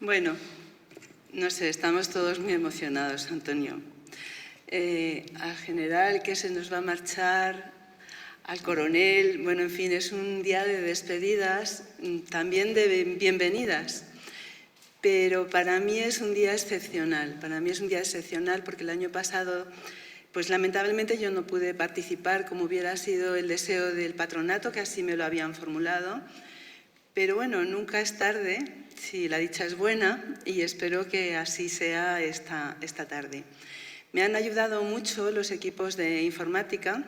Bueno, no sé, estamos todos muy emocionados, Antonio. Al general que se nos va a marchar, al coronel, bueno, en fin, es un día de despedidas, también de bienvenidas. Pero para mí es un día excepcional, porque el año pasado, pues lamentablemente yo no pude participar como hubiera sido el deseo del patronato, que así me lo habían formulado. Pero bueno, nunca es tarde, si la dicha es buena, y espero que así sea esta tarde. Me han ayudado mucho los equipos de informática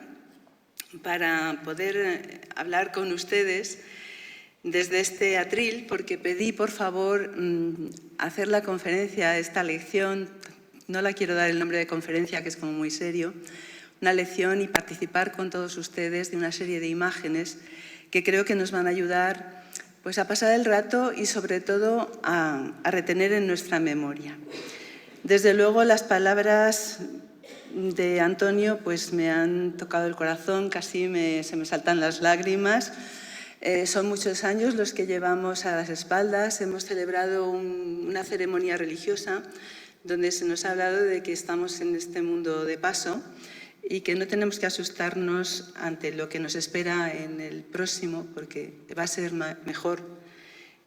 para poder hablar con ustedes desde este atril, porque pedí, por favor, hacer la conferencia, esta lección, no la quiero dar el nombre de conferencia, que es como muy serio, una lección y participar con todos ustedes de una serie de imágenes que creo que nos van a ayudar pues, a pasar el rato y, sobre todo, a retener en nuestra memoria. Desde luego, las palabras de Antonio pues, me han tocado el corazón, casi se me saltan las lágrimas. Son muchos años los que llevamos a las espaldas. Hemos celebrado una ceremonia religiosa donde se nos ha hablado de que estamos en este mundo de paso y que no tenemos que asustarnos ante lo que nos espera en el próximo, porque va a ser mejor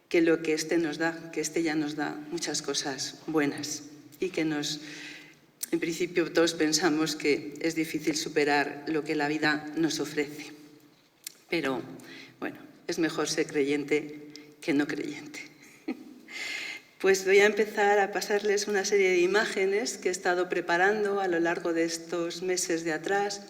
que lo que este nos da, que este ya nos da muchas cosas buenas y que en principio todos pensamos que es difícil superar lo que la vida nos ofrece. Pero, bueno, es mejor ser creyente que no creyente. Pues voy a empezar a pasarles una serie de imágenes que he estado preparando a lo largo de estos meses de atrás.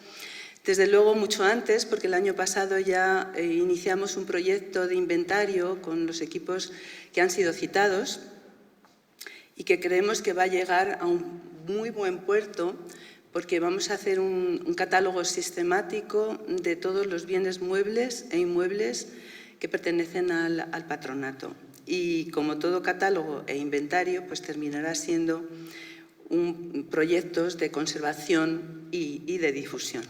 Desde luego mucho antes, porque el año pasado ya iniciamos un proyecto de inventario con los equipos que han sido citados y que creemos que va a llegar a un muy buen puerto, porque vamos a hacer un catálogo sistemático de todos los bienes muebles e inmuebles que pertenecen al patronato. Y como todo catálogo e inventario, pues terminará siendo proyectos de conservación y de difusión.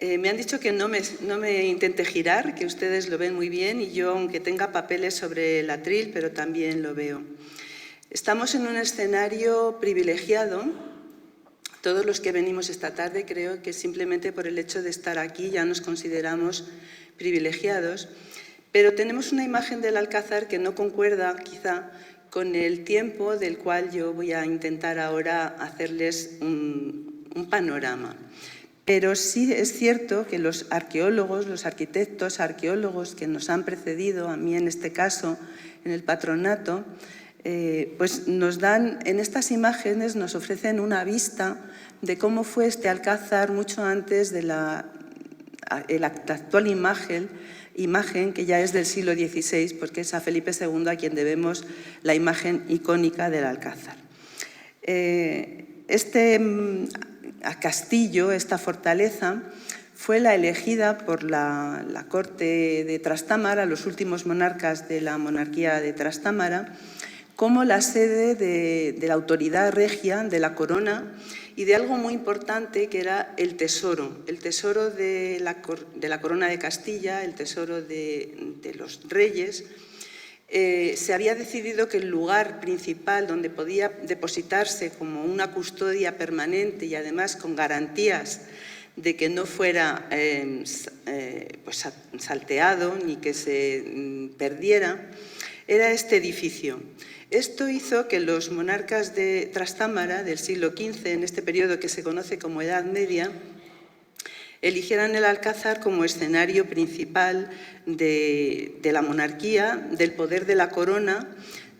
Me han dicho que no me intente girar, que ustedes lo ven muy bien y yo, aunque tenga papeles sobre el atril, pero también lo veo. Estamos en un escenario privilegiado. Todos los que venimos esta tarde, creo que simplemente por el hecho de estar aquí ya nos consideramos privilegiados, pero tenemos una imagen del Alcázar que no concuerda quizá con el tiempo del cual yo voy a intentar ahora hacerles un panorama. Pero sí es cierto que los arqueólogos, los arquitectos, arqueólogos que nos han precedido, a mí en este caso, en el patronato, pues nos dan, en estas imágenes nos ofrecen una vista de cómo fue este Alcázar mucho antes de la actual imagen que ya es del siglo XVI, porque es a Felipe II a quien debemos la imagen icónica del Alcázar. Este castillo, esta fortaleza, fue la elegida por la corte de Trastámara, los últimos monarcas de la monarquía de Trastámara, como la sede de la autoridad regia, de la corona y de algo muy importante que era el tesoro de la corona de Castilla, el tesoro de los reyes. Se había decidido que el lugar principal donde podía depositarse como una custodia permanente y además con garantías de que no fuera pues salteado ni que se perdiera, era este edificio. Esto hizo que los monarcas de Trastámara del siglo XV, en este periodo que se conoce como Edad Media, eligieran el Alcázar como escenario principal de la monarquía, del poder de la corona,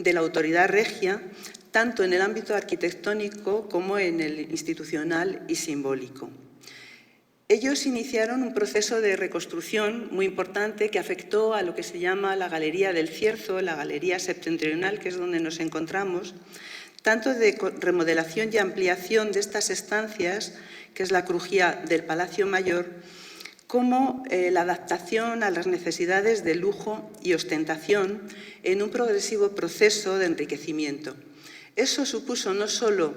de la autoridad regia, tanto en el ámbito arquitectónico como en el institucional y simbólico. Ellos iniciaron un proceso de reconstrucción muy importante que afectó a lo que se llama la Galería del Cierzo, la Galería Septentrional, que es donde nos encontramos, tanto de remodelación y ampliación de estas estancias, que es la crujía del Palacio Mayor, como la adaptación a las necesidades de lujo y ostentación en un progresivo proceso de enriquecimiento. Eso supuso no solo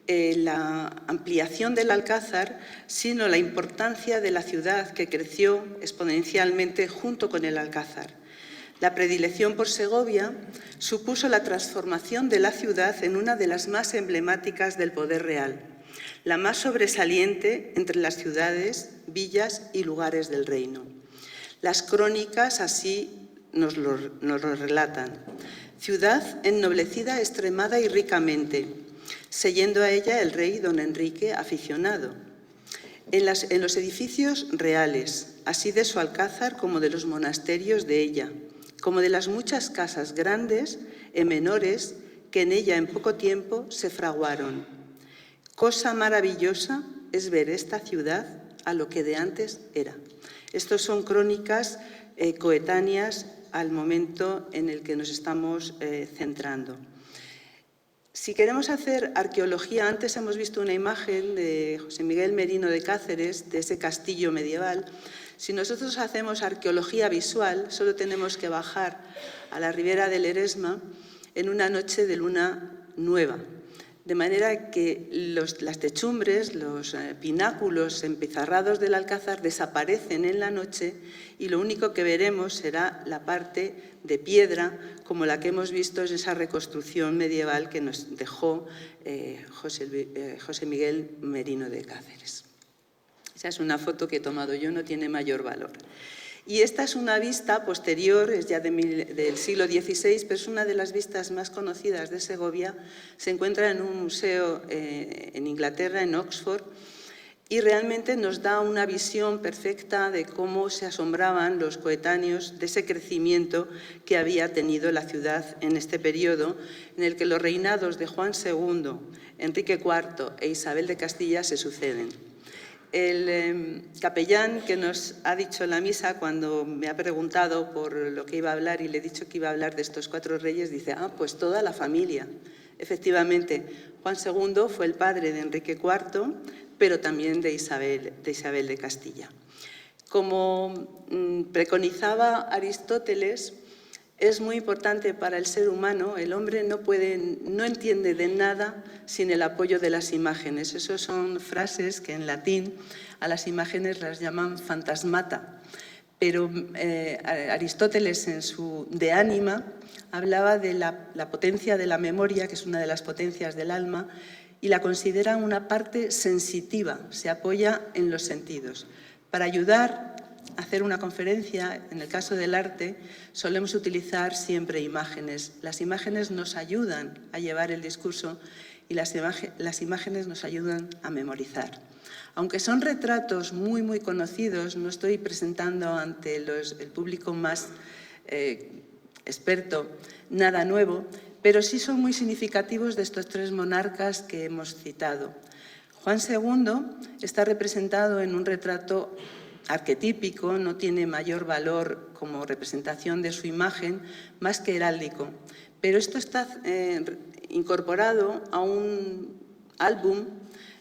la ampliación del Alcázar, sino la importancia de la ciudad que creció exponencialmente junto con el Alcázar. La predilección por Segovia supuso la transformación de la ciudad en una de las más emblemáticas del poder real, la más sobresaliente entre las ciudades, villas y lugares del reino. Las crónicas así nos lo relatan. Ciudad ennoblecida extremada y ricamente, siguiendo a ella el rey don Enrique aficionado. En los edificios reales, así de su alcázar como de los monasterios de ella, como de las muchas casas grandes y menores que en ella en poco tiempo se fraguaron. Cosa maravillosa es ver esta ciudad a lo que de antes era. Estos son crónicas coetáneas al momento en el que nos estamos centrando. Si queremos hacer arqueología, antes hemos visto una imagen de José Miguel Merino de Cáceres, de ese castillo medieval. Si nosotros hacemos arqueología visual, solo tenemos que bajar a la ribera del Eresma en una noche de luna nueva. De manera que las techumbres, los pináculos empizarrados del Alcázar desaparecen en la noche y lo único que veremos será la parte de piedra, como la que hemos visto en esa reconstrucción medieval que nos dejó José Miguel Merino de Cáceres. Esa es una foto que he tomado yo, no tiene mayor valor. Y esta es una vista posterior, es ya del siglo XVI, pero es una de las vistas más conocidas de Segovia. Se encuentra en un museo en Inglaterra, en Oxford, y realmente nos da una visión perfecta de cómo se asombraban los coetáneos de ese crecimiento que había tenido la ciudad en este periodo, en el que los reinados de Juan II, Enrique IV e Isabel de Castilla se suceden. El capellán que nos ha dicho en la misa, cuando me ha preguntado por lo que iba a hablar y le he dicho que iba a hablar de estos 4 reyes, dice, pues toda la familia. Efectivamente, Juan II fue el padre de Enrique IV, pero también de Isabel de Castilla. Como preconizaba Aristóteles, es muy importante para el ser humano, el hombre no entiende de nada sin el apoyo de las imágenes. Esas son frases que en latín a las imágenes las llaman fantasmata, pero Aristóteles en su De Anima hablaba de la potencia de la memoria, que es una de las potencias del alma, y la considera una parte sensitiva, se apoya en los sentidos. Para ayudar a hacer una conferencia, en el caso del arte, solemos utilizar siempre imágenes. Las imágenes nos ayudan a llevar el discurso y las imágenes nos ayudan a memorizar. Aunque son retratos muy, muy conocidos, no estoy presentando ante el público más experto nada nuevo, pero sí son muy significativos de estos 3 monarcas que hemos citado. Juan II está representado en un retrato arquetípico, no tiene mayor valor como representación de su imagen, más que heráldico. Pero esto está incorporado a un álbum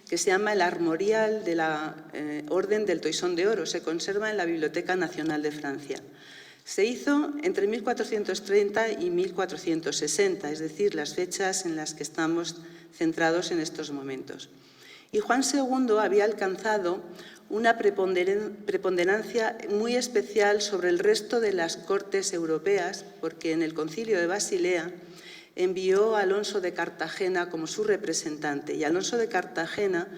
que se llama El Armorial de la Orden del Toisón de Oro. Se conserva en la Biblioteca Nacional de Francia. Se hizo entre 1430 y 1460, es decir, las fechas en las que estamos centrados en estos momentos. Y Juan II había alcanzado una preponderancia muy especial sobre el resto de las cortes europeas, porque en el Concilio de Basilea envió a Alonso de Cartagena como su representante. Y Alonso de Cartagena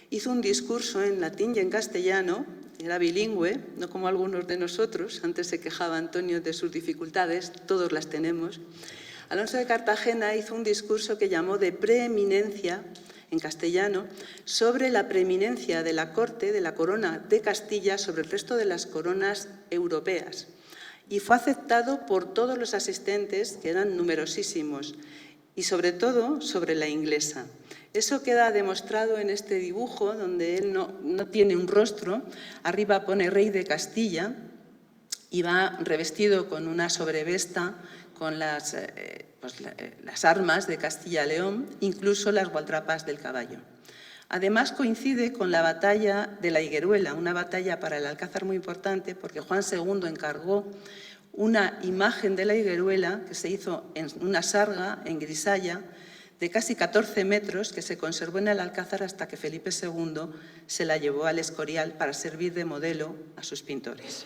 hizo un discurso en latín y en castellano, era bilingüe, no como algunos de nosotros. Antes se quejaba Antonio de sus dificultades, todos las tenemos. Alonso de Cartagena hizo un discurso que llamó de preeminencia, en castellano, sobre la preeminencia de la corte, de la corona de Castilla, sobre el resto de las coronas europeas. Y fue aceptado por todos los asistentes, que eran numerosísimos, y sobre todo sobre la inglesa. Eso queda demostrado en este dibujo, donde él no tiene un rostro. Arriba pone Rey de Castilla y va revestido con una sobrevesta con las armas de Castilla-León, incluso las gualdrapas del caballo. Además coincide con la batalla de la Higueruela, una batalla para el Alcázar muy importante, porque Juan II encargó una imagen de la Higueruela que se hizo en una sarga, en grisalla, de casi 14 metros, que se conservó en el Alcázar hasta que Felipe II se la llevó al Escorial para servir de modelo a sus pintores.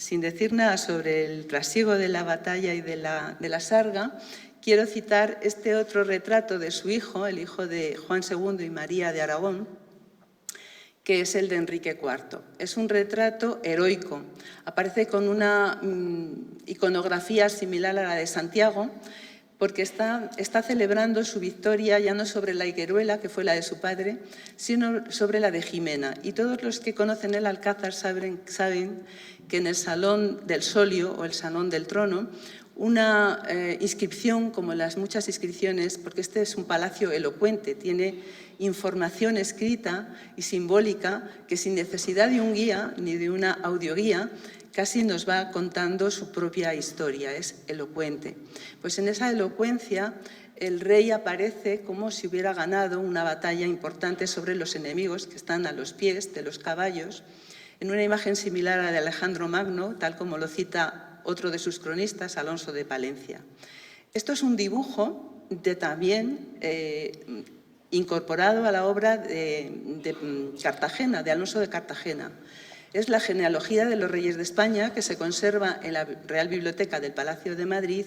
sin decir nada sobre el trasiego de la batalla y de la sarga, quiero citar este otro retrato de su hijo, el hijo de Juan II y María de Aragón, que es el de Enrique IV. Es un retrato heroico. Aparece con una iconografía similar a la de Santiago, porque está celebrando su victoria ya no sobre la higueruela, que fue la de su padre, sino sobre la de Jimena. Y todos los que conocen el Alcázar saben que en el Salón del Solio o el Salón del Trono, una inscripción, como las muchas inscripciones, porque este es un palacio elocuente, tiene información escrita y simbólica que sin necesidad de un guía ni de una audioguía casi nos va contando su propia historia, es elocuente. Pues en esa elocuencia el rey aparece como si hubiera ganado una batalla importante sobre los enemigos que están a los pies de los caballos, en una imagen similar a la de Alejandro Magno, tal como lo cita otro de sus cronistas, Alonso de Palencia. Esto es un dibujo también incorporado a la obra de Cartagena, de Alonso de Cartagena. Es la genealogía de los reyes de España, que se conserva en la Real Biblioteca del Palacio de Madrid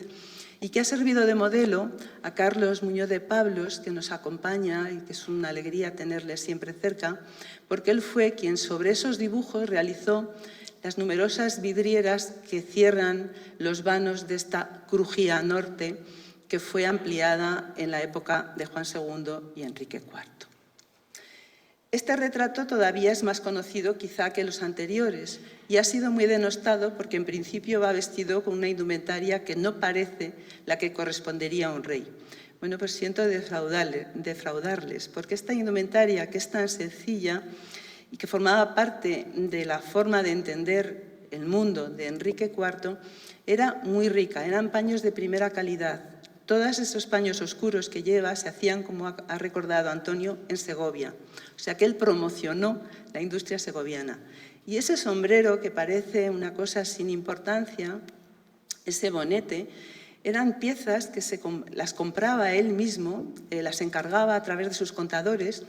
y que ha servido de modelo a Carlos Muñoz de Pablos, que nos acompaña y que es una alegría tenerle siempre cerca, porque él fue quien sobre esos dibujos realizó las numerosas vidrieras que cierran los vanos de esta crujía norte, que fue ampliada en la época de Juan II y Enrique IV. Este retrato todavía es más conocido quizá que los anteriores y ha sido muy denostado porque en principio va vestido con una indumentaria que no parece la que correspondería a un rey. Bueno, pues siento defraudarles, porque esta indumentaria, que es tan sencilla y que formaba parte de la forma de entender el mundo de Enrique IV, era muy rica, eran paños de primera calidad. Todos esos paños oscuros que lleva se hacían, como ha recordado Antonio, en Segovia. O sea que él promocionó la industria segoviana. Y ese sombrero, que parece una cosa sin importancia, ese bonete, eran piezas que las compraba él mismo, las encargaba a través de sus contadores,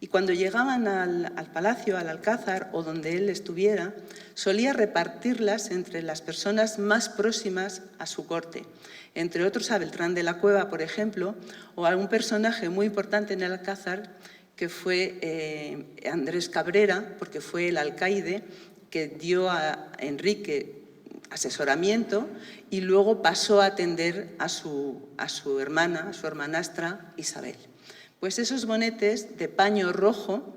y cuando llegaban al palacio, al Alcázar, o donde él estuviera, solía repartirlas entre las personas más próximas a su corte. Entre otros a Beltrán de la Cueva, por ejemplo, o a un personaje muy importante en el Alcázar, que fue Andrés Cabrera, porque fue el alcaide que dio a Enrique asesoramiento y luego pasó a atender a su hermanastra Isabel. Pues esos bonetes de paño rojo,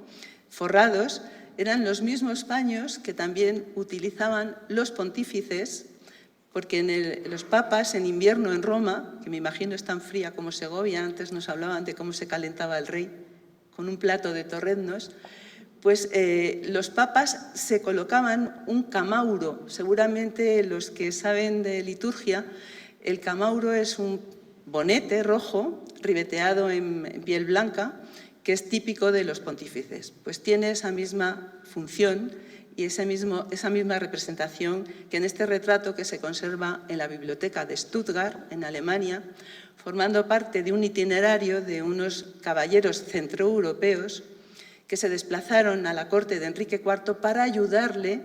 forrados, eran los mismos paños que también utilizaban los pontífices, porque los papas en invierno en Roma, que me imagino es tan fría como Segovia, antes nos hablaban de cómo se calentaba el rey con un plato de torreznos, pues los papas se colocaban un camauro. Seguramente los que saben de liturgia, el camauro es un bonete rojo ribeteado en piel blanca, que es típico de los pontífices. Pues tiene esa misma función y esa misma representación que en este retrato que se conserva en la biblioteca de Stuttgart, en Alemania, formando parte de un itinerario de unos caballeros centroeuropeos que se desplazaron a la corte de Enrique IV para ayudarle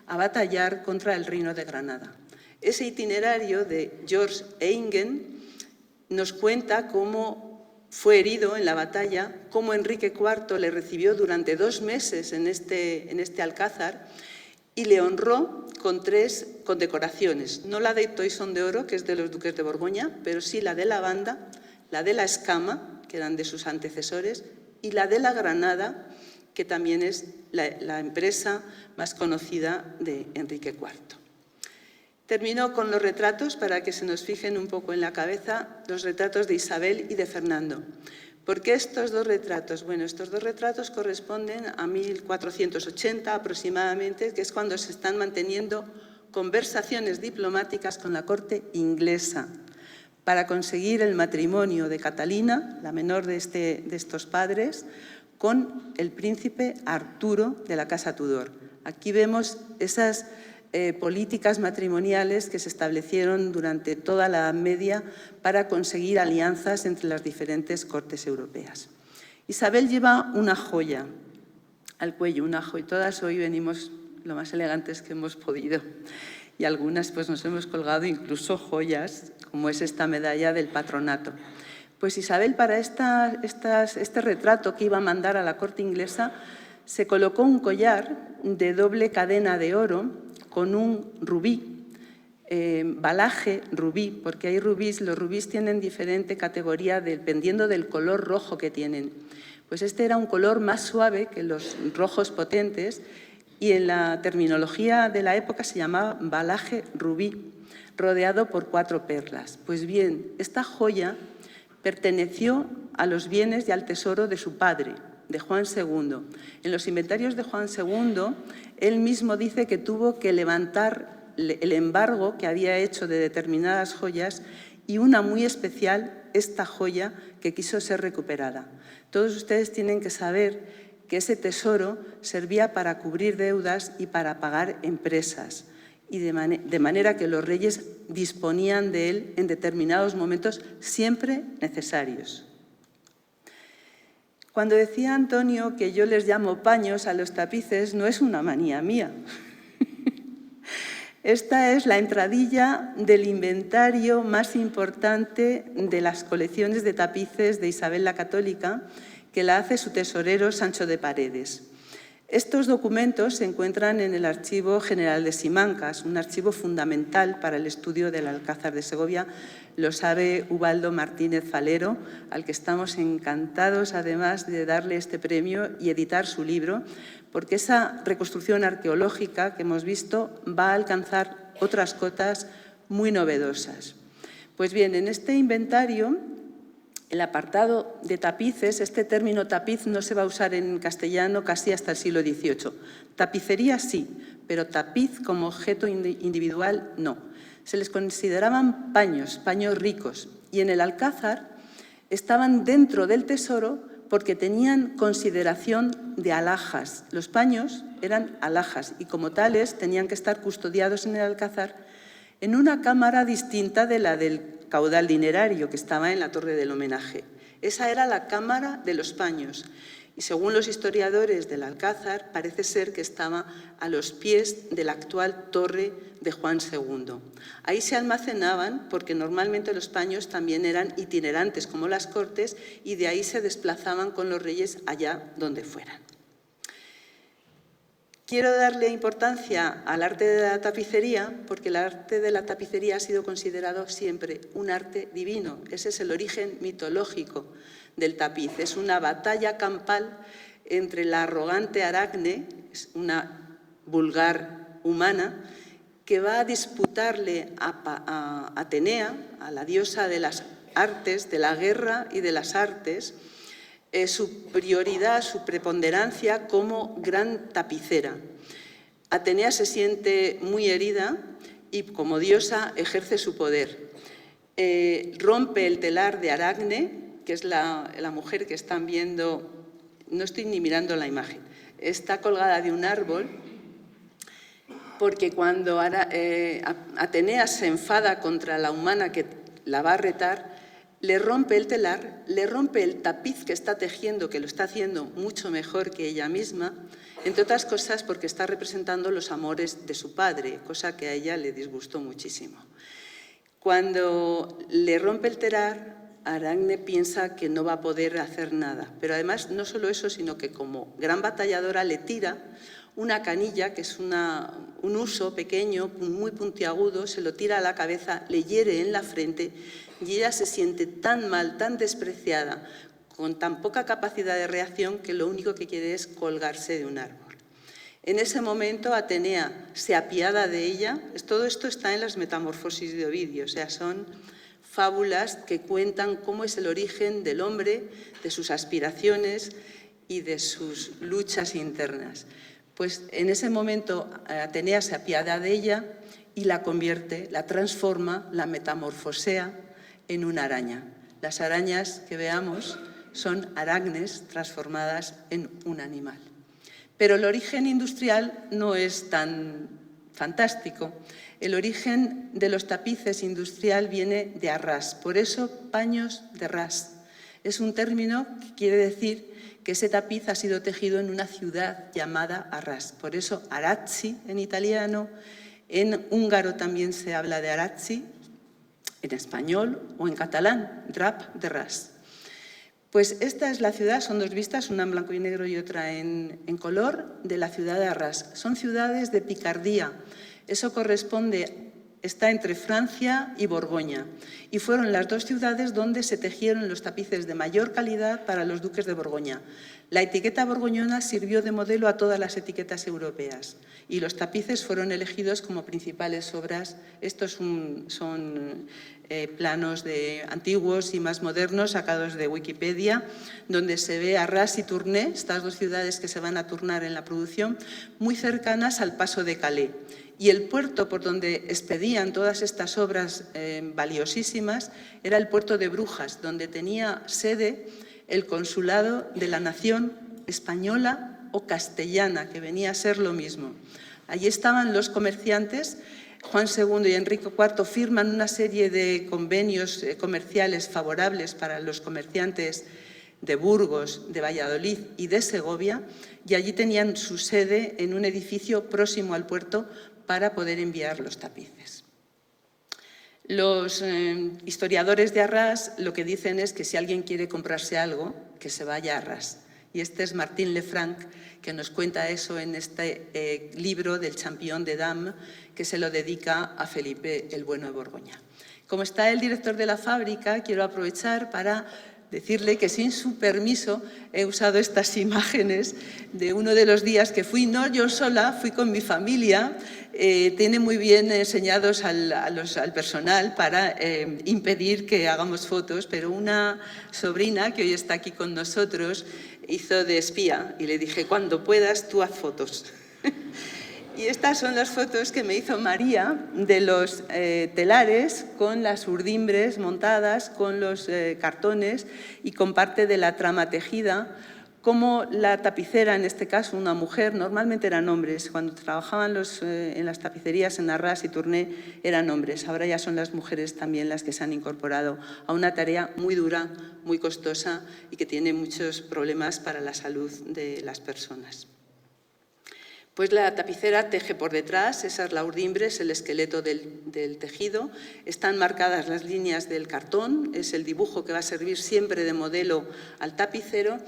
a batallar contra el Reino de Granada. Ese itinerario de George Eingen nos cuenta cómo fue herido en la batalla, cómo Enrique IV le recibió durante 2 meses en este alcázar y le honró con 3 condecoraciones. No la de Toisón de Oro, que es de los duques de Borgoña, pero sí la de la Banda, la de la Escama, que eran de sus antecesores, y la de la Granada, que también es la empresa más conocida de Enrique IV. Termino con los retratos para que se nos fijen un poco en la cabeza, los retratos de Isabel y de Fernando. ¿Por qué estos 2 retratos? Bueno, estos 2 retratos corresponden a 1480 aproximadamente, que es cuando se están manteniendo conversaciones diplomáticas con la corte inglesa para conseguir el matrimonio de Catalina, la menor de estos padres, con el príncipe Arturo de la Casa Tudor. Aquí vemos esas políticas matrimoniales que se establecieron durante toda la Edad Media para conseguir alianzas entre las diferentes cortes europeas. Isabel lleva una joya al cuello, una joya. Todas hoy venimos lo más elegantes que hemos podido. y algunas pues nos hemos colgado incluso joyas, como es esta medalla del patronato. Pues Isabel, para este retrato que iba a mandar a la corte inglesa, se colocó un collar de doble cadena de oro con un rubí, balaje rubí, porque hay rubíes, los rubíes tienen diferente categoría dependiendo del color rojo que tienen. Pues este era un color más suave que los rojos potentes y en la terminología de la época se llamaba balaje rubí, rodeado por 4 perlas. Pues bien, esta joya perteneció a los bienes y al tesoro de su padre, de Juan II. En los inventarios de Juan II, él mismo dice que tuvo que levantar el embargo que había hecho de determinadas joyas y una muy especial, esta joya que quiso ser recuperada. Todos ustedes tienen que saber que ese tesoro servía para cubrir deudas y para pagar empresas, y de manera que los reyes disponían de él en determinados momentos siempre necesarios. Cuando decía Antonio que yo les llamo paños a los tapices, no es una manía mía. Esta es la entradilla del inventario más importante de las colecciones de tapices de Isabel la Católica, que la hace su tesorero Sancho de Paredes. Estos documentos se encuentran en el Archivo General de Simancas, un archivo fundamental para el estudio del Alcázar de Segovia. Lo sabe Ubaldo Martínez Falero, al que estamos encantados además de darle este premio y editar su libro, porque esa reconstrucción arqueológica que hemos visto va a alcanzar otras cotas muy novedosas. Pues bien, en este inventario, el apartado de tapices, este término tapiz no se va a usar en castellano casi hasta el siglo XVIII. Tapicería sí, pero tapiz como objeto individual no. Se les consideraban paños, paños ricos, y en el Alcázar estaban dentro del tesoro porque tenían consideración de alhajas. Los paños eran alhajas y como tales tenían que estar custodiados en el Alcázar en una cámara distinta de la del caudal dinerario que estaba en la Torre del Homenaje. Esa era la cámara de los paños y según los historiadores del Alcázar parece ser que estaba a los pies de la actual Torre de Juan II. Ahí se almacenaban porque normalmente los paños también eran itinerantes como las cortes y de ahí se desplazaban con los reyes allá donde fueran. Quiero darle importancia al arte de la tapicería porque el arte de la tapicería ha sido considerado siempre un arte divino. Ese es el origen mitológico del tapiz. Es una batalla campal entre la arrogante Aracne, una vulgar humana, que va a disputarle a Atenea, a la diosa de las artes, de la guerra y de las artes, su prioridad, su preponderancia como gran tapicera. Atenea se siente muy herida y como diosa ejerce su poder. Rompe el telar de Aracne, que es la mujer que están viendo, no estoy ni mirando la imagen, está colgada de un árbol porque cuando Atenea se enfada contra la humana que la va a retar, le rompe el telar, le rompe el tapiz que está tejiendo, que lo está haciendo mucho mejor que ella misma, entre otras cosas porque está representando los amores de su padre, cosa que a ella le disgustó muchísimo. Cuando le rompe el telar, Aracne piensa que no va a poder hacer nada, pero además no solo eso, sino que como gran batalladora le tira una canilla, que es un uso pequeño, muy puntiagudo, se lo tira a la cabeza, le hiere en la frente y ella se siente tan mal, tan despreciada, con tan poca capacidad de reacción que lo único que quiere es colgarse de un árbol. En ese momento Atenea se apiada de ella. Todo esto está en las Metamorfosis de Ovidio, o sea, son fábulas que cuentan cómo es el origen del hombre, de sus aspiraciones y de sus luchas internas. Pues en ese momento Atenea se apiada de ella y la convierte, la transforma, la metamorfosea en una araña. Las arañas que veamos son aracnes transformadas en un animal. Pero el origen industrial no es tan fantástico. El origen de los tapices industrial viene de Arras, por eso paños de ras. Es un término que quiere decir que ese tapiz ha sido tejido en una ciudad llamada Arras. Por eso Arazzi en italiano En húngaro también se habla de Aratzi, en español o en catalán, drap de ras. Pues esta es la ciudad, son dos vistas, una en blanco y negro y otra en color, de la ciudad de Arras. Son ciudades de picardía. Eso corresponde, está entre Francia y Borgoña. Y fueron las dos ciudades donde se tejieron los tapices de mayor calidad para los duques de Borgoña. La etiqueta borgoñona sirvió de modelo a todas las etiquetas europeas y los tapices fueron elegidos como principales obras. Estos son planos antiguos y más modernos sacados de Wikipedia, donde se ve Arras y Tournai, estas dos ciudades que se van a turnar en la producción, muy cercanas al paso de Calais. Y el puerto por donde expedían todas estas obras valiosísimas era el puerto de Brujas, donde tenía sede el consulado de la nación española o castellana, que venía a ser lo mismo. Allí estaban los comerciantes. Juan II y Enrique IV firman una serie de convenios comerciales favorables para los comerciantes de Burgos, de Valladolid y de Segovia, y allí tenían su sede en un edificio próximo al puerto para poder enviar los tapices. Los historiadores de Arras lo que dicen es que si alguien quiere comprarse algo, que se vaya a Arras. Y este es Martín Lefranc, que nos cuenta eso en este libro del Champion de Dames, que se lo dedica a Felipe el Bueno de Borgoña. Como está el director de la fábrica, quiero aprovechar para decirle que sin su permiso he usado estas imágenes de uno de los días que fui, no yo sola, fui con mi familia. Tiene muy bien enseñados al personal para impedir que hagamos fotos, pero una sobrina que hoy está aquí con nosotros hizo de espía y le dije, cuando puedas tú haz fotos. Y estas son las fotos que me hizo María de los telares con las urdimbres montadas, con los cartones y con parte de la trama tejida, como la tapicera, en este caso una mujer, normalmente eran hombres, cuando trabajaban en las tapicerías en Arras y Tournai eran hombres, ahora ya son las mujeres también las que se han incorporado a una tarea muy dura, muy costosa y que tiene muchos problemas para la salud de las personas. Pues la tapicera teje por detrás, esa es la urdimbre, es el esqueleto del tejido. Están marcadas las líneas del cartón, es el dibujo que va a servir siempre de modelo al tapicero,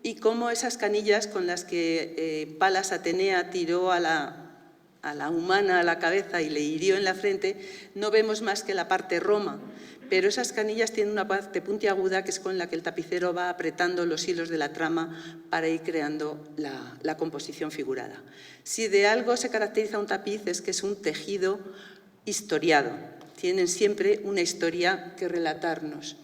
y como esas canillas con las que Palas Atenea tiró a la humana a la cabeza y le hirió en la frente, no vemos más que la parte roma. Pero esas canillas tienen una parte puntiaguda que es con la que el tapicero va apretando los hilos de la trama para ir creando la composición figurada. Si de algo se caracteriza un tapiz es que es un tejido historiado. Tienen siempre una historia que relatarnos.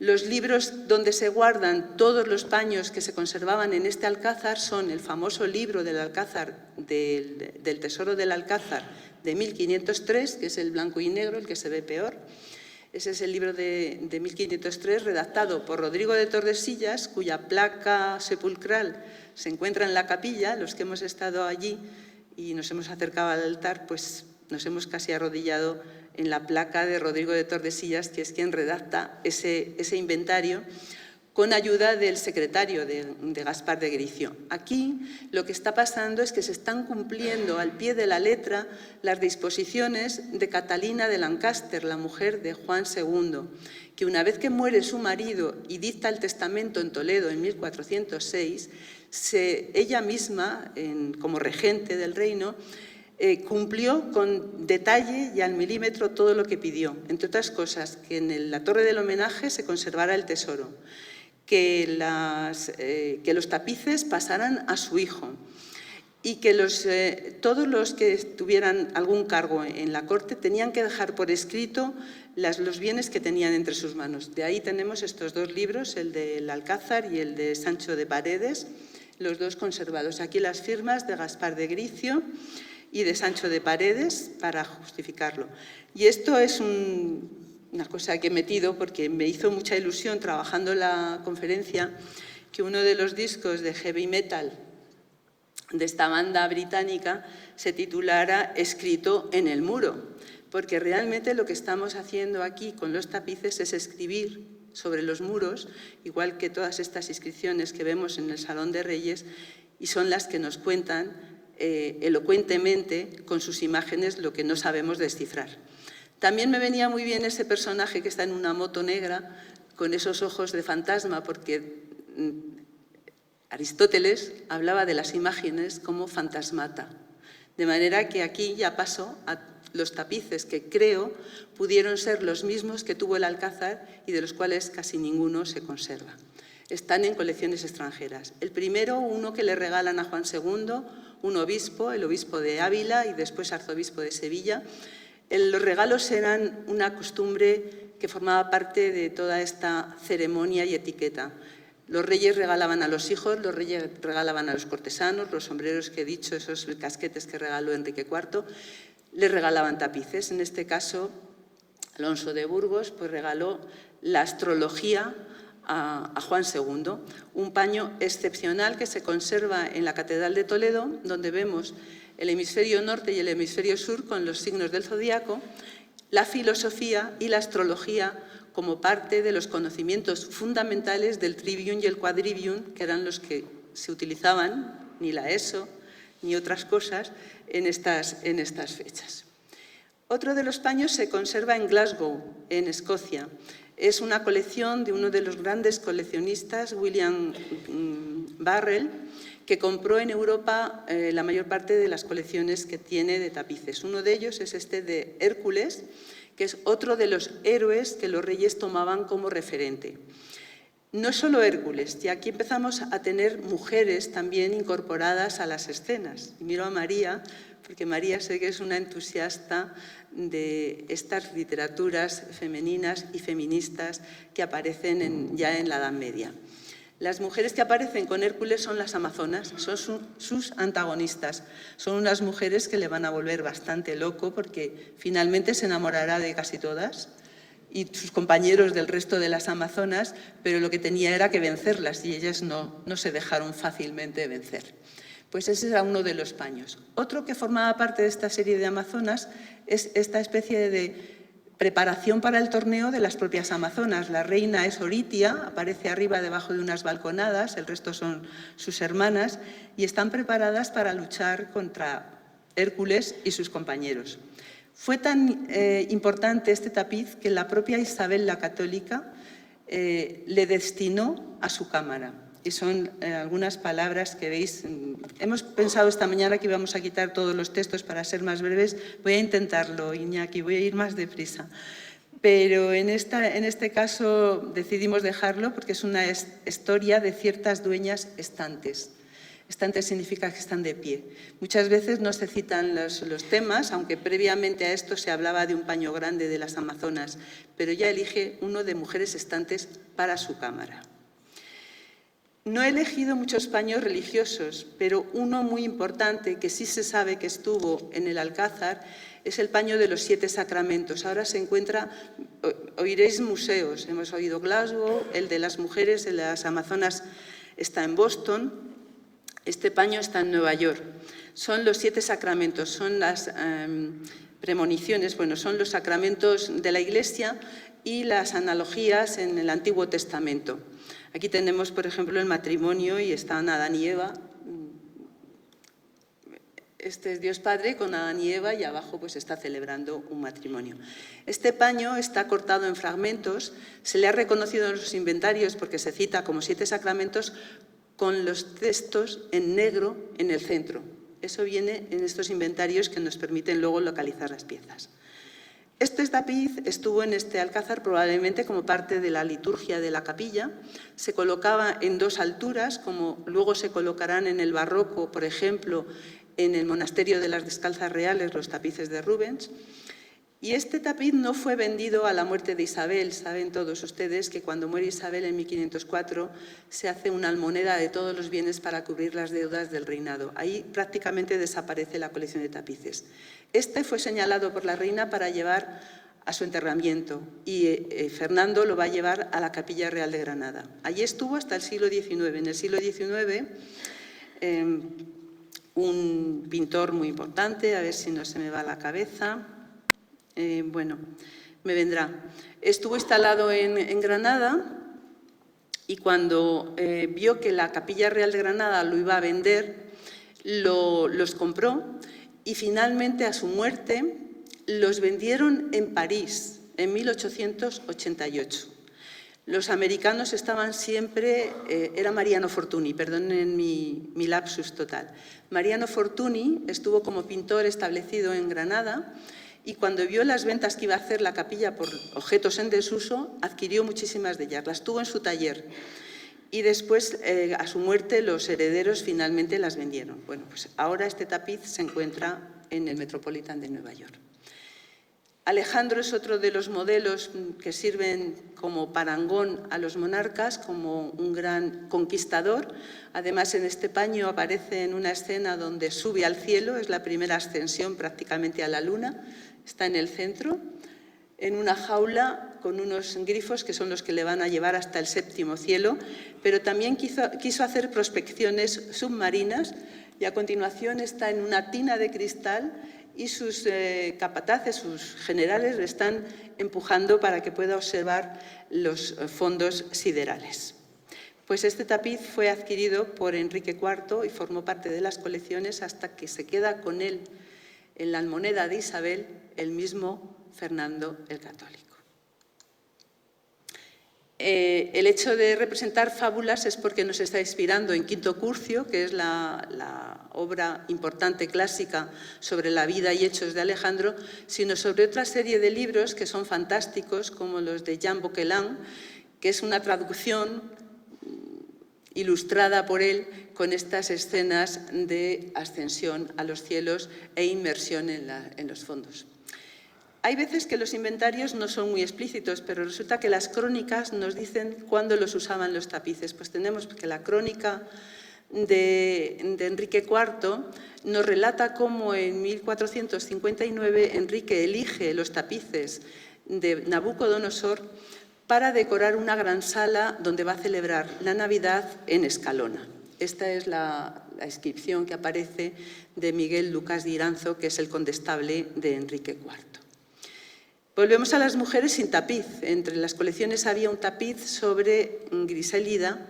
Los libros donde se guardan todos los paños que se conservaban en este alcázar son el famoso libro del Alcázar, del Tesoro del Alcázar de 1503, que es el blanco y negro, el que se ve peor. Ese es el libro de 1503, redactado por Rodrigo de Tordesillas, cuya placa sepulcral se encuentra en la capilla. Los que hemos estado allí y nos hemos acercado al altar, pues nos hemos casi arrodillado en la placa de Rodrigo de Tordesillas, que es quien redacta ese inventario, con ayuda del secretario de Gaspar de Gricio. Aquí lo que está pasando es que se están cumpliendo al pie de la letra las disposiciones de Catalina de Lancaster, la mujer de Juan II, que una vez que muere su marido y dicta el testamento en Toledo en 1406, ella misma, como regente del reino, cumplió con detalle y al milímetro todo lo que pidió. Entre otras cosas, que en la torre del homenaje se conservara el tesoro, que los tapices pasaran a su hijo y que todos los que tuvieran algún cargo en la corte tenían que dejar por escrito los bienes que tenían entre sus manos. De ahí tenemos estos dos libros, el del Alcázar y el de Sancho de Paredes, los dos conservados. Aquí las firmas de Gaspar de Gricio y de Sancho de Paredes para justificarlo. Y esto es una cosa que he metido porque me hizo mucha ilusión trabajando en la conferencia que uno de los discos de heavy metal de esta banda británica se titulara Escrito en el muro, porque realmente lo que estamos haciendo aquí con los tapices es escribir sobre los muros, igual que todas estas inscripciones que vemos en el Salón de Reyes, y son las que nos cuentan elocuentemente con sus imágenes lo que no sabemos descifrar. También me venía muy bien ese personaje que está en una moto negra con esos ojos de fantasma, porque Aristóteles hablaba de las imágenes como fantasmata. De manera que aquí ya paso a los tapices que creo pudieron ser los mismos que tuvo el Alcázar y de los cuales casi ninguno se conserva. Están en colecciones extranjeras. El primero, uno que le regalan a Juan II, un obispo, el obispo de Ávila y después arzobispo de Sevilla. Los regalos eran una costumbre que formaba parte de toda esta ceremonia y etiqueta. Los reyes regalaban a los hijos, los reyes regalaban a los cortesanos, los sombreros que he dicho, esos casquetes que regaló Enrique IV, les regalaban tapices. En este caso, Alonso de Burgos pues, regaló la astrología a Juan II, un paño excepcional que se conserva en la Catedral de Toledo, donde vemos el hemisferio norte y el hemisferio sur con los signos del zodíaco, la filosofía y la astrología como parte de los conocimientos fundamentales del trivium y el quadrivium, que eran los que se utilizaban, ni la ESO, ni otras cosas, en estas fechas. Otro de los paños se conserva en Glasgow, en Escocia. Es una colección de uno de los grandes coleccionistas, William Burrell, que compró en Europa la mayor parte de las colecciones que tiene de tapices. Uno de ellos es este de Hércules, que es otro de los héroes que los reyes tomaban como referente. No solo Hércules, ya aquí empezamos a tener mujeres también incorporadas a las escenas. Y miro a María, porque María sé que es una entusiasta de estas literaturas femeninas y feministas que aparecen ya en la Edad Media. Las mujeres que aparecen con Hércules son las amazonas, son sus antagonistas. Son unas mujeres que le van a volver bastante loco porque finalmente se enamorará de casi todas y sus compañeros del resto de las amazonas, pero lo que tenía era que vencerlas y ellas no se dejaron fácilmente vencer. Pues ese era uno de los paños. Otro que formaba parte de esta serie de amazonas es esta especie de preparación para el torneo de las propias amazonas. La reina es Oritia, aparece arriba debajo de unas balconadas, el resto son sus hermanas, y están preparadas para luchar contra Hércules y sus compañeros. Fue tan importante este tapiz que la propia Isabel la Católica le destinó a su cámara. Y son algunas palabras que veis. Hemos pensado esta mañana que íbamos a quitar todos los textos para ser más breves. Voy a intentarlo, Iñaki, voy a ir más deprisa. Pero en este caso decidimos dejarlo porque es una historia de ciertas dueñas estantes. Estantes significa que están de pie. Muchas veces no se citan los temas, aunque previamente a esto se hablaba de un paño grande de las amazonas, pero ella elige uno de mujeres estantes para su cámara. No he elegido muchos paños religiosos, pero uno muy importante que sí se sabe que estuvo en el Alcázar es el paño de los 7 sacramentos. Ahora se encuentra, oiréis museos, hemos oído Glasgow, el de las mujeres, el de las amazonas está en Boston, este paño está en Nueva York. Son los 7 sacramentos, son las premoniciones, bueno, son los sacramentos de la Iglesia y las analogías en el Antiguo Testamento. Aquí tenemos, por ejemplo, el matrimonio y están Adán y Eva. Este es Dios Padre con Adán y Eva y abajo pues está celebrando un matrimonio. Este paño está cortado en fragmentos, se le ha reconocido en los inventarios porque se cita como 7 sacramentos con los textos en negro en el centro. Eso viene en estos inventarios que nos permiten luego localizar las piezas. Este tapiz estuvo en este alcázar probablemente como parte de la liturgia de la capilla. Se colocaba en 2 alturas, como luego se colocarán en el barroco, por ejemplo, en el monasterio de las Descalzas Reales, los tapices de Rubens. Y este tapiz no fue vendido a la muerte de Isabel. Saben todos ustedes que cuando muere Isabel en 1504 se hace una almoneda de todos los bienes para cubrir las deudas del reinado. Ahí prácticamente desaparece la colección de tapices. Este fue señalado por la reina para llevar a su enterramiento y Fernando lo va a llevar a la Capilla Real de Granada. Allí estuvo hasta el siglo XIX. En el siglo XIX, un pintor muy importante, a ver si no se me va la cabeza, bueno, me vendrá. Estuvo instalado en Granada y cuando vio que la Capilla Real de Granada lo iba a vender, los compró y finalmente, a su muerte, los vendieron en París en 1888. Los americanos estaban siempre, era Mariano Fortuny, perdonen mi lapsus total. Mariano Fortuny estuvo como pintor establecido en Granada y cuando vio las ventas que iba a hacer la capilla por objetos en desuso, adquirió muchísimas de ellas, las tuvo en su taller. Y después, a su muerte, los herederos finalmente las vendieron. Bueno, pues ahora este tapiz se encuentra en el Metropolitan de Nueva York. Alejandro es otro de los modelos que sirven como parangón a los monarcas, como un gran conquistador. Además, en este paño aparece en una escena donde sube al cielo, es la primera ascensión prácticamente a la luna, está en el centro, en una jaula con unos grifos que son los que le van a llevar hasta el séptimo cielo, pero también quiso hacer prospecciones submarinas y a continuación está en una tina de cristal y sus capataces, sus generales, le están empujando para que pueda observar los fondos siderales. Pues este tapiz fue adquirido por Enrique IV y formó parte de las colecciones hasta que se queda con él en la almoneda de Isabel el mismo Fernando el Católico. El hecho de representar fábulas es porque nos está inspirando en Quinto Curcio, que es la obra importante clásica sobre la vida y hechos de Alejandro, sino sobre otra serie de libros que son fantásticos, como los de Jean Boquelin, que es una traducción ilustrada por él con estas escenas de ascensión a los cielos e inmersión en los fondos. Hay veces que los inventarios no son muy explícitos, pero resulta que las crónicas nos dicen cuándo los usaban los tapices. Pues tenemos que la crónica de Enrique IV nos relata cómo en 1459 Enrique elige los tapices de Nabucodonosor para decorar una gran sala donde va a celebrar la Navidad en Escalona. Esta es la inscripción que aparece de Miguel Lucas de Iranzo, que es el condestable de Enrique IV. Volvemos a las mujeres sin tapiz. Entre las colecciones había un tapiz sobre Griselida,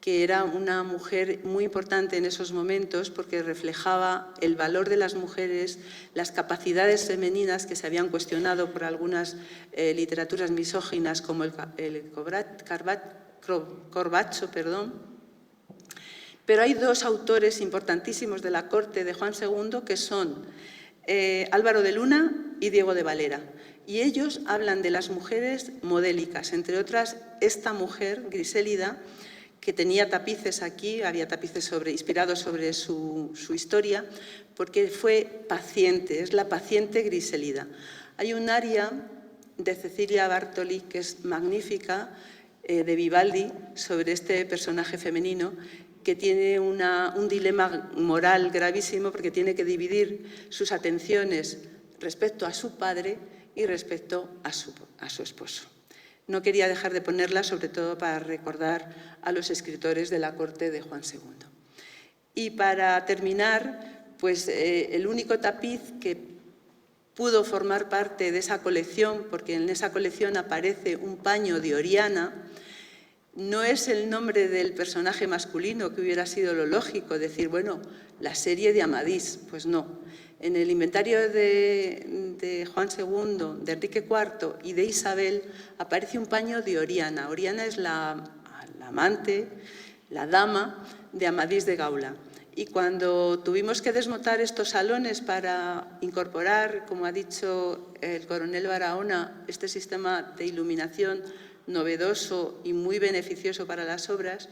que era una mujer muy importante en esos momentos porque reflejaba el valor de las mujeres, las capacidades femeninas que se habían cuestionado por algunas literaturas misóginas como el Corbacho, Pero hay dos autores importantísimos de la corte de Juan II que son Álvaro de Luna y Diego de Valera. Y ellos hablan de las mujeres modélicas, entre otras esta mujer, Griselida, que tenía tapices aquí, había tapices inspirados sobre su historia, porque fue paciente, es la paciente Griselida. Hay un aria de Cecilia Bartoli que es magnífica, de Vivaldi, sobre este personaje femenino, que tiene un dilema moral gravísimo porque tiene que dividir sus atenciones respecto a su padre y respecto a su esposo. No quería dejar de ponerla, sobre todo para recordar a los escritores de la corte de Juan II. Y para terminar, pues el único tapiz que pudo formar parte de esa colección, porque en esa colección aparece un paño de Oriana, no es el nombre del personaje masculino, que hubiera sido lo lógico, decir, bueno, la serie de Amadís, pues no. En el inventario de Juan II, de Enrique IV y de Isabel aparece un paño de Oriana. Oriana es la amante, la dama de Amadís de Gaula. Y cuando tuvimos que desmontar estos salones para incorporar, como ha dicho el coronel Barahona, este sistema de iluminación novedoso y muy beneficioso para las obras,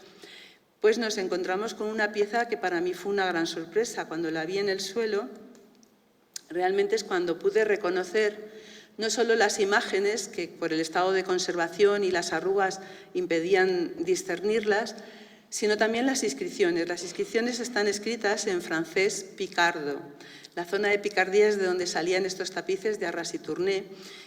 pues nos encontramos con una pieza que para mí fue una gran sorpresa. Cuando la vi en el suelo, realmente es cuando pude reconocer no solo las imágenes, que por el estado de conservación y las arrugas impedían discernirlas, sino también las inscripciones. Las inscripciones están escritas en francés picardo. La zona de Picardía es de donde salían estos tapices de Arras y Tournai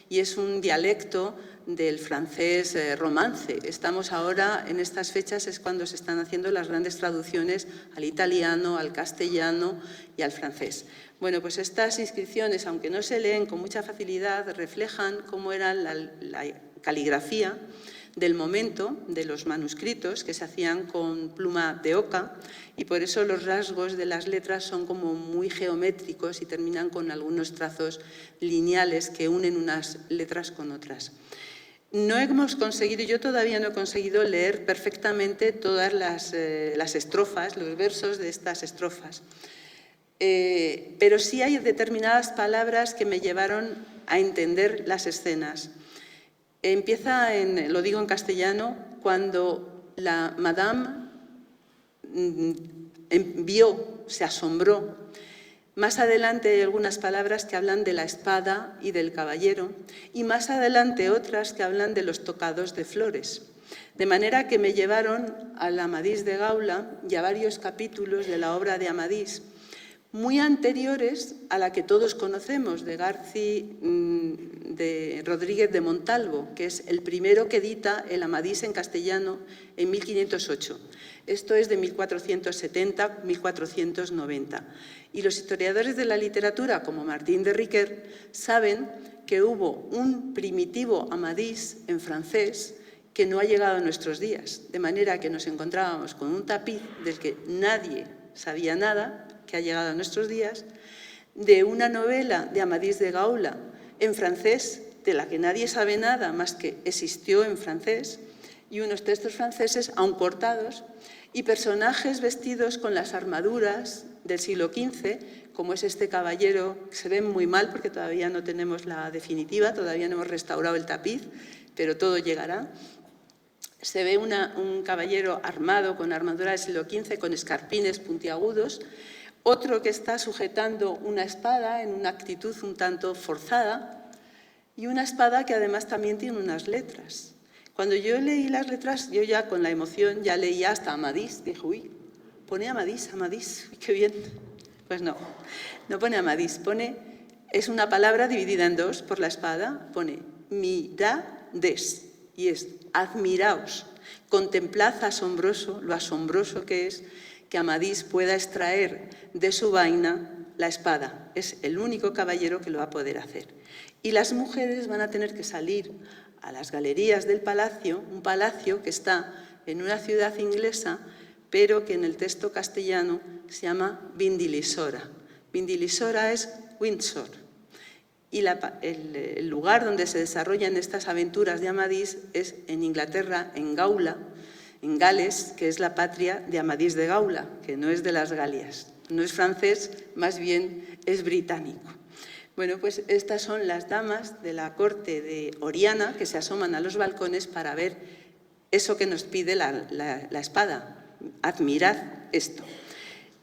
y es un dialecto del francés romance. Estamos ahora, en estas fechas, es cuando se están haciendo las grandes traducciones al italiano, al castellano y al francés. Bueno, pues estas inscripciones, aunque no se leen con mucha facilidad, reflejan cómo era la caligrafía del momento, de los manuscritos, que se hacían con pluma de oca, y por eso los rasgos de las letras son como muy geométricos y terminan con algunos trazos lineales que unen unas letras con otras. No hemos conseguido, yo todavía no he conseguido leer perfectamente todas las estrofas, los versos de estas estrofas, pero sí hay determinadas palabras que me llevaron a entender las escenas. Empieza, lo digo en castellano, cuando la madame vio, se asombró. Más adelante hay algunas palabras que hablan de la espada y del caballero, y más adelante otras que hablan de los tocados de flores. De manera que me llevaron al Amadís de Gaula y a varios capítulos de la obra de Amadís, muy anteriores a la que todos conocemos, de Garci de Rodríguez de Montalvo, que es el primero que edita el Amadís en castellano en 1508. Esto es de 1470-1490. Y los historiadores de la literatura, como Martín de Riquer, saben que hubo un primitivo Amadís en francés que no ha llegado a nuestros días, de manera que nos encontrábamos con un tapiz del que nadie sabía nada, que ha llegado a nuestros días, de una novela de Amadís de Gaula en francés, de la que nadie sabe nada más que existió en francés, y unos textos franceses aún cortados, y personajes vestidos con las armaduras del siglo XV, como es este caballero, que se ve muy mal porque todavía no tenemos la definitiva, todavía no hemos restaurado el tapiz, pero todo llegará. Se ve un caballero armado con armadura del siglo XV, con escarpines puntiagudos, otro que está sujetando una espada en una actitud un tanto forzada, y una espada que además también tiene unas letras. Cuando yo leí las letras, yo ya con la emoción ya leía hasta Amadís. Dije, uy, pone Amadís, Amadís, qué bien. Pues no, no pone Amadís, es una palabra dividida en dos por la espada, pone mirades, y es admiraos, contemplad lo asombroso que es que Amadís pueda extraer de su vaina la espada. Es el único caballero que lo va a poder hacer. Y las mujeres van a tener que salir a las galerías del palacio, un palacio que está en una ciudad inglesa, pero que en el texto castellano se llama Vindilisora. Vindilisora es Windsor. Y el lugar donde se desarrollan estas aventuras de Amadís es en Inglaterra, en Gaula, en Gales, que es la patria de Amadís de Gaula, que no es de las Galias, no es francés, más bien es británico. Bueno, pues estas son las damas de la corte de Oriana que se asoman a los balcones para ver eso que nos pide la espada. Admirad esto.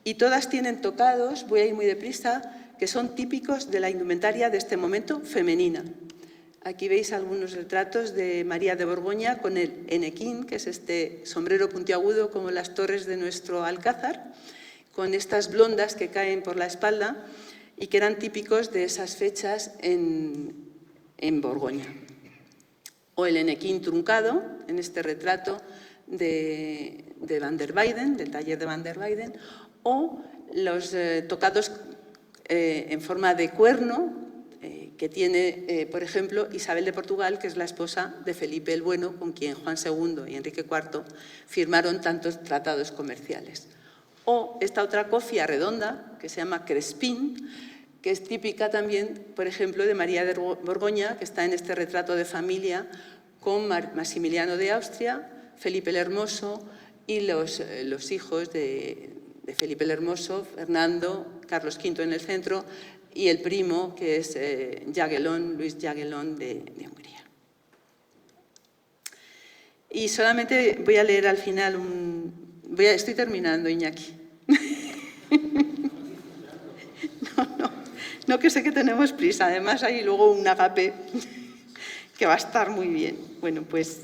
Y todas tienen tocados, voy a ir muy deprisa, que son típicos de la indumentaria de este momento femenina. Aquí veis algunos retratos de María de Borgoña con el enequín, que es este sombrero puntiagudo como las torres de nuestro alcázar, con estas blondas que caen por la espalda y que eran típicos de esas fechas en Borgoña. O el enequín truncado, en este retrato de Van der Weyden, del taller de Van der Weyden, o los tocados en forma de cuerno, que tiene, por ejemplo, Isabel de Portugal, que es la esposa de Felipe el Bueno, con quien Juan II y Enrique IV firmaron tantos tratados comerciales. O esta otra cofia redonda, que se llama crespín, que es típica también, por ejemplo, de María de Borgoña, que está en este retrato de familia con Maximiliano de Austria, Felipe el Hermoso y los hijos de Felipe el Hermoso, Fernando, Carlos V en el centro, y el primo, que es Luis Jagellón de Hungría. Y solamente voy a leer al final estoy terminando, Iñaki. No, que sé que tenemos prisa. Además hay luego un agape que va a estar muy bien. Bueno, pues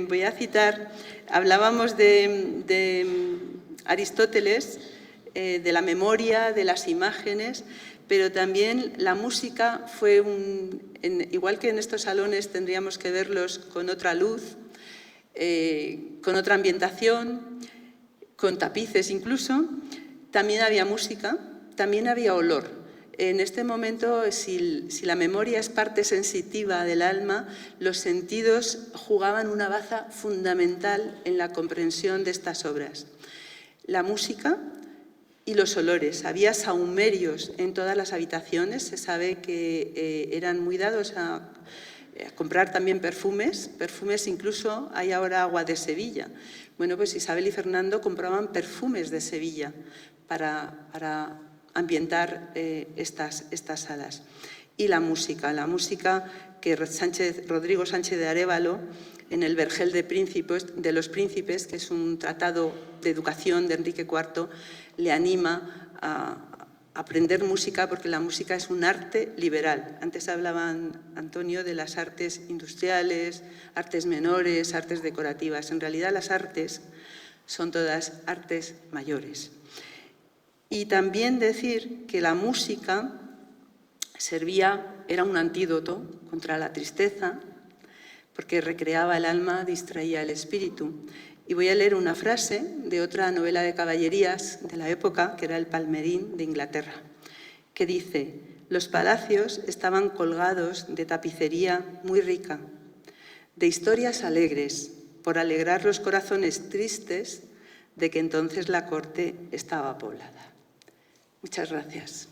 voy a citar, hablábamos de Aristóteles, de la memoria, de las imágenes, pero también la música fue igual que en estos salones tendríamos que verlos con otra luz, con otra ambientación, con tapices incluso, también había música, también había olor. En este momento, si la memoria es parte sensitiva del alma, los sentidos jugaban una baza fundamental en la comprensión de estas obras. La música y los olores. Había sahumerios en todas las habitaciones. Se sabe que eran muy dados a comprar también perfumes. Perfumes, incluso hay ahora agua de Sevilla. Bueno, pues Isabel y Fernando compraban perfumes de Sevilla para ambientar estas salas. Y la música que Rodrigo Sánchez de Arévalo, en el Vergel de los Príncipes, que es un tratado de educación de Enrique IV, le anima a aprender música, porque la música es un arte liberal. Antes hablaban, Antonio, de las artes industriales, artes menores, artes decorativas. En realidad las artes son todas artes mayores. Y también decir que la música era un antídoto contra la tristeza, porque recreaba el alma, distraía el espíritu. Y voy a leer una frase de otra novela de caballerías de la época, que era El Palmerín de Inglaterra, que dice: los palacios estaban colgados de tapicería muy rica, de historias alegres, por alegrar los corazones tristes de que entonces la corte estaba poblada. Muchas gracias.